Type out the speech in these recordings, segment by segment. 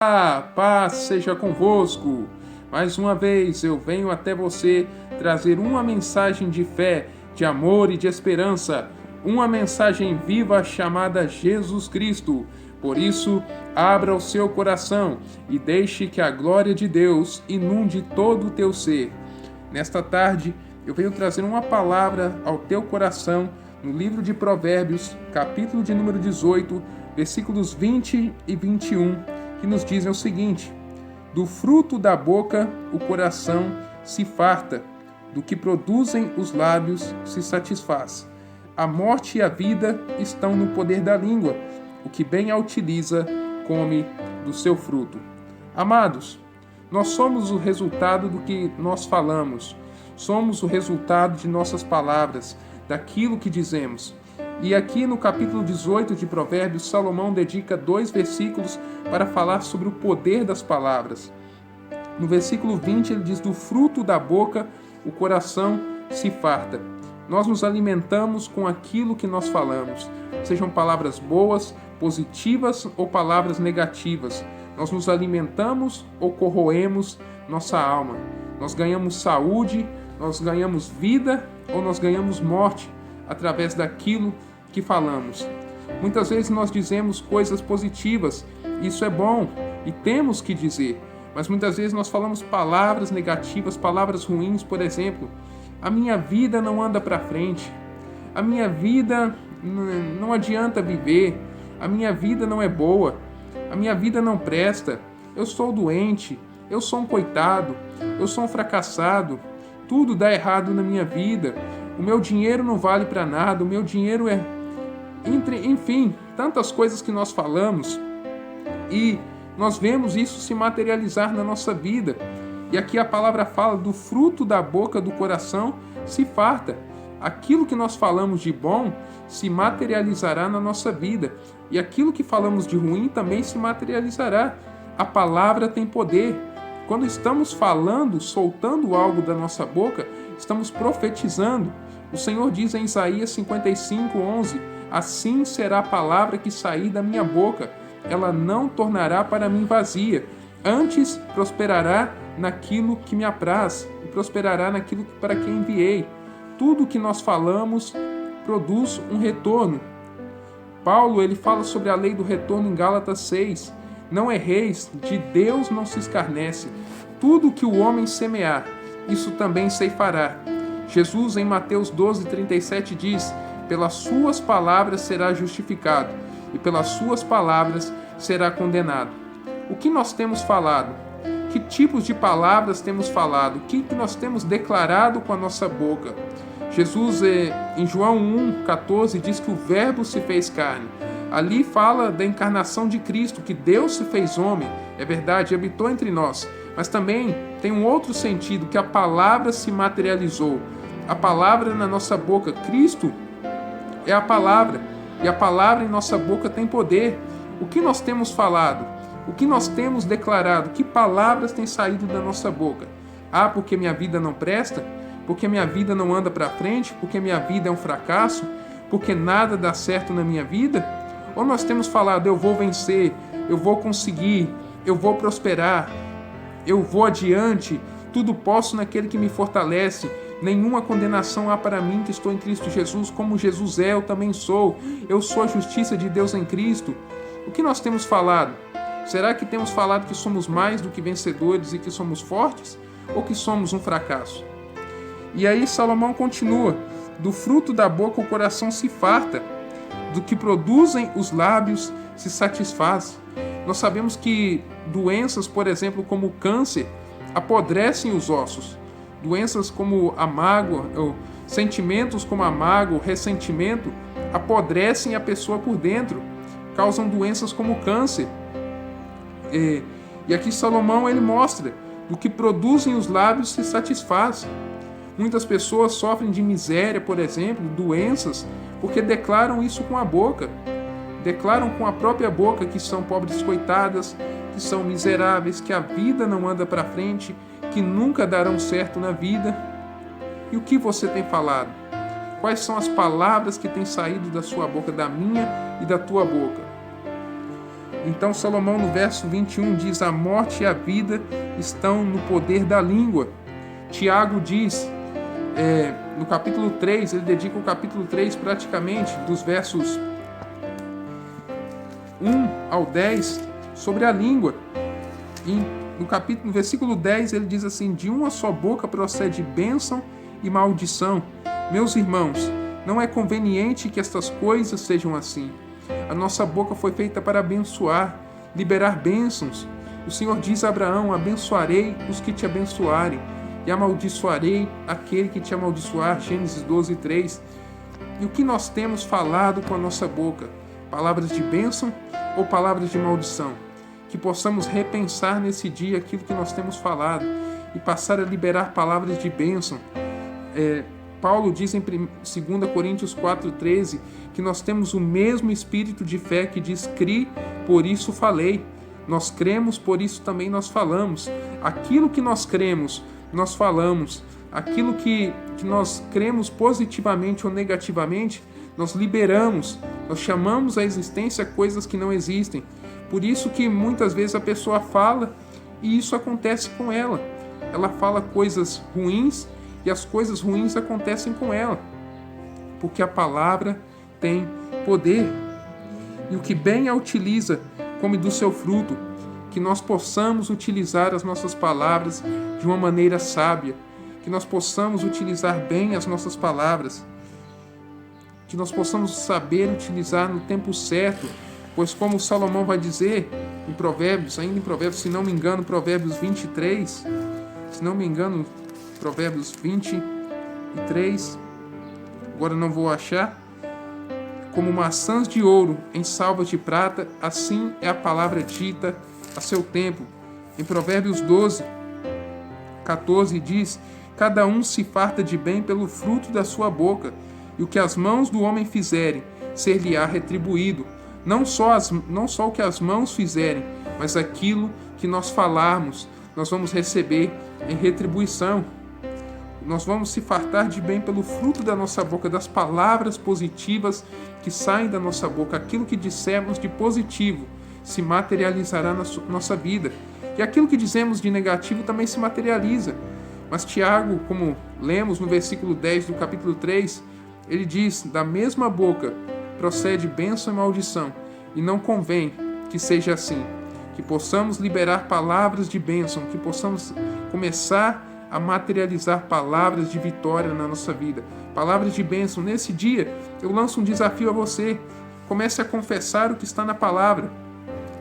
Paz seja convosco. Mais uma vez eu venho até você trazer uma mensagem de fé, de amor e de esperança, uma mensagem viva chamada Jesus Cristo. Por isso, abra o seu coração e deixe que a glória de Deus inunde todo o teu ser. Nesta tarde, eu venho trazer uma palavra ao teu coração no livro de Provérbios, capítulo de número 18, versículos 20 e 21, que nos dizem o seguinte: do fruto da boca o coração se farta, do que produzem os lábios se satisfaz. A morte e a vida estão no poder da língua, o que bem a utiliza come do seu fruto. Amados, nós somos o resultado do que nós falamos, somos o resultado de nossas palavras, daquilo que dizemos. E aqui no capítulo 18 de Provérbios, Salomão dedica 2 versículos para falar sobre o poder das palavras. No versículo 20 ele diz: do fruto da boca o coração se farta. Nós nos alimentamos com aquilo que nós falamos, sejam palavras boas, positivas ou palavras negativas. Nós nos alimentamos ou corroemos nossa alma. Nós ganhamos saúde, nós ganhamos vida ou nós ganhamos morte através daquilo que falamos. Muitas vezes nós dizemos coisas positivas, isso é bom e temos que dizer, mas muitas vezes nós falamos palavras negativas, palavras ruins, por exemplo: a minha vida não anda para frente, a minha vida não adianta viver, a minha vida não é boa, a minha vida não presta, eu sou doente, eu sou um coitado, eu sou um fracassado, tudo dá errado na minha vida, o meu dinheiro não vale para nada, o meu dinheiro é... Enfim, tantas coisas que nós falamos e nós vemos isso se materializar na nossa vida. E aqui a palavra fala: do fruto da boca do coração se farta. Aquilo que nós falamos de bom se materializará na nossa vida. E aquilo que falamos de ruim também se materializará. A palavra tem poder. Quando estamos falando, soltando algo da nossa boca, estamos profetizando. O Senhor diz em Isaías 55:11: assim será a palavra que sair da minha boca. Ela não tornará para mim vazia. Antes prosperará naquilo que me apraz e prosperará naquilo para que enviei. Tudo que nós falamos produz um retorno. Paulo ele fala sobre a lei do retorno em Gálatas 6. Não erreis, de Deus não se escarnece. Tudo que o homem semear, isso também ceifará. Jesus em Mateus 12:37 diz: pelas suas palavras será justificado e pelas suas palavras será condenado. O que nós temos falado? Que tipos de palavras temos falado? O que nós temos declarado com a nossa boca? Jesus, em João 1:14, diz que o Verbo se fez carne. Ali fala da encarnação de Cristo, que Deus se fez homem, é verdade, habitou entre nós. Mas também tem um outro sentido, que a palavra se materializou. A palavra na nossa boca, Cristo é a palavra, e a palavra em nossa boca tem poder. O que nós temos falado? O que nós temos declarado? Que palavras têm saído da nossa boca? Ah, porque minha vida não presta? Porque minha vida não anda para frente? Porque minha vida é um fracasso? Porque nada dá certo na minha vida? Ou nós temos falado: eu vou vencer, eu vou conseguir, eu vou prosperar, eu vou adiante, tudo posso naquele que me fortalece, nenhuma condenação há para mim que estou em Cristo Jesus, como Jesus é, eu também sou, eu sou a justiça de Deus em Cristo. O que nós temos falado? Será que temos falado que somos mais do que vencedores e que somos fortes? Ou que somos um fracasso? E aí Salomão continua: do fruto da boca o coração se farta, do que produzem os lábios se satisfaz. Nós sabemos que doenças, por exemplo, como o câncer, apodrecem os ossos. Doenças como a mágoa, ou sentimentos como a mágoa, o ressentimento, apodrecem a pessoa por dentro, causam doenças como o câncer. E aqui Salomão ele mostra: do que produzem os lábios se satisfaz. Muitas pessoas sofrem de miséria, por exemplo, doenças, porque declaram isso com a boca. Declaram com a própria boca que são pobres coitadas, que são miseráveis, que a vida não anda para frente, que nunca darão certo na vida. E o que você tem falado? Quais são as palavras que têm saído da sua boca, da minha e da tua boca? Então Salomão no verso 21 diz: a morte e a vida estão no poder da língua. Tiago diz, no capítulo 3, ele dedica o capítulo 3 praticamente, dos versos 1 ao 10, sobre a língua. E no versículo 10 ele diz assim: de uma só boca procede bênção e maldição. Meus irmãos, não é conveniente que estas coisas sejam assim. A nossa boca foi feita para abençoar, liberar bênçãos. O Senhor diz a Abraão: abençoarei os que te abençoarem, e amaldiçoarei aquele que te amaldiçoar. Gênesis 12, 3. E o que nós temos falado com a nossa boca? Palavras de bênção ou palavras de maldição? Que possamos repensar nesse dia aquilo que nós temos falado e passar a liberar palavras de bênção. Paulo diz em 2 Coríntios 4,13 que nós temos o mesmo espírito de fé que diz: cri, por isso falei. Nós cremos, por isso também nós falamos. Aquilo que nós cremos, nós falamos. Aquilo que nós cremos positivamente ou negativamente, nós liberamos. Nós chamamos à existência coisas que não existem. Por isso que muitas vezes a pessoa fala e isso acontece com ela. Ela fala coisas ruins e as coisas ruins acontecem com ela, porque a palavra tem poder. E o que bem a utiliza, come do seu fruto. Que nós possamos utilizar as nossas palavras de uma maneira sábia, que nós possamos utilizar bem as nossas palavras, que nós possamos saber utilizar no tempo certo, pois como Salomão vai dizer em Provérbios, ainda em Provérbios, se não me engano, Provérbios 23, Provérbios 23, agora não vou achar. Como maçãs de ouro em salvas de prata, assim é a palavra dita a seu tempo. Em Provérbios 12, 14 diz: cada um se farta de bem pelo fruto da sua boca, e o que as mãos do homem fizerem, ser-lhe-á retribuído. Não só o que as mãos fizerem, mas aquilo que nós falarmos, nós vamos receber em retribuição. Nós vamos se fartar de bem pelo fruto da nossa boca, das palavras positivas que saem da nossa boca. Aquilo que dissermos de positivo se materializará na nossa vida. E aquilo que dizemos de negativo também se materializa. Mas Tiago, como lemos no versículo 10 do capítulo 3, ele diz: da mesma boca procede bênção e maldição, e não convém que seja assim. Que possamos liberar palavras de bênção, que possamos começar a materializar palavras de vitória na nossa vida, palavras de bênção. Nesse dia, eu lanço um desafio a você: comece a confessar o que está na palavra.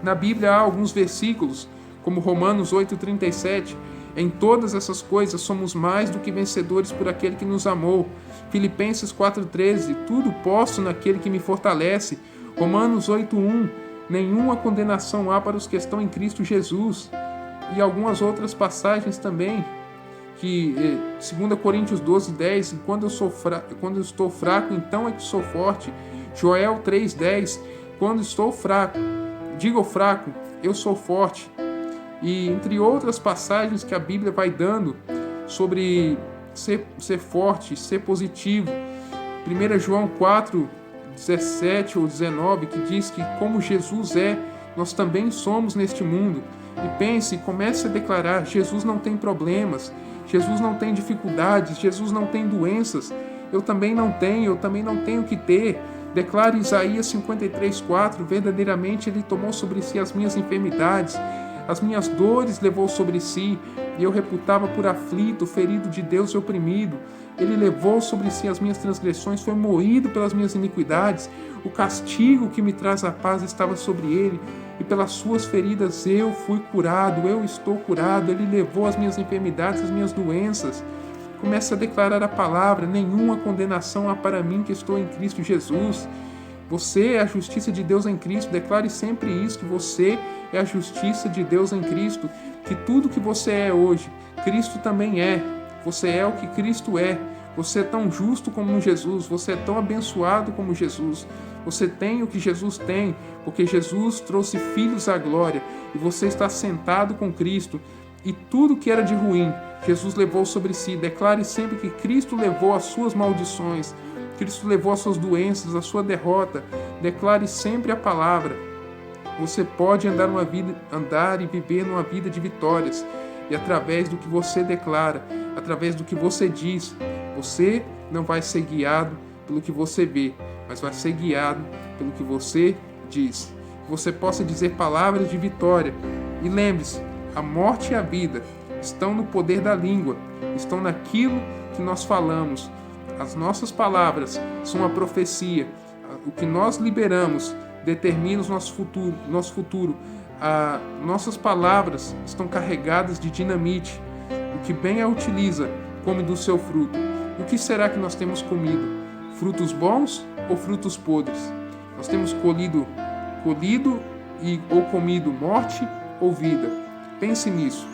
Na Bíblia há alguns versículos, como Romanos 8,37, em todas essas coisas somos mais do que vencedores por aquele que nos amou. Filipenses 4,13, tudo posso naquele que me fortalece. Romanos 8,1, nenhuma condenação há para os que estão em Cristo Jesus. E algumas outras passagens também, que 2 Coríntios 12,10, quando eu estou fraco, então é que sou forte. Joel 3,10, quando estou fraco, digo fraco, eu sou forte. E entre outras passagens que a Bíblia vai dando sobre ser forte, ser positivo. 1 João 4,17 ou 19, que diz que como Jesus é, nós também somos neste mundo. E pense, comece a declarar: Jesus não tem problemas, Jesus não tem dificuldades, Jesus não tem doenças, eu também não tenho que ter. Declare Isaías 53,4, verdadeiramente Ele tomou sobre si as minhas enfermidades, as minhas dores levou sobre si, e eu reputava por aflito, ferido de Deus e oprimido. Ele levou sobre si as minhas transgressões, foi moído pelas minhas iniquidades. O castigo que me traz a paz estava sobre ele, e pelas suas feridas eu fui curado, eu estou curado. Ele levou as minhas enfermidades, as minhas doenças. Comece a declarar a palavra: nenhuma condenação há para mim que estou em Cristo Jesus. Você é a justiça de Deus em Cristo. Declare sempre isso, que você é a justiça de Deus em Cristo. Que tudo que você é hoje, Cristo também é. Você é o que Cristo é. Você é tão justo como Jesus. Você é tão abençoado como Jesus. Você tem o que Jesus tem, porque Jesus trouxe filhos à glória. E você está sentado com Cristo. E tudo que era de ruim, Jesus levou sobre si. Declare sempre que Cristo levou as suas maldições, Cristo levou as suas doenças, a sua derrota. Declare sempre a palavra. Você pode andar e viver numa vida de vitórias. E através do que você declara, através do que você diz, você não vai ser guiado pelo que você vê, mas vai ser guiado pelo que você diz. Que você possa dizer palavras de vitória. E lembre-se, a morte e a vida estão no poder da língua, estão naquilo que nós falamos. As nossas palavras são uma profecia. O que nós liberamos determina o nosso futuro. Nossas palavras estão carregadas de dinamite. O que bem a utiliza, come do seu fruto. O que será que nós temos comido? Frutos bons ou frutos podres? Nós temos colhido ou comido morte ou vida? Pense nisso.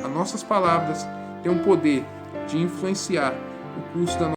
As nossas palavras têm o poder de influenciar o curso da nossa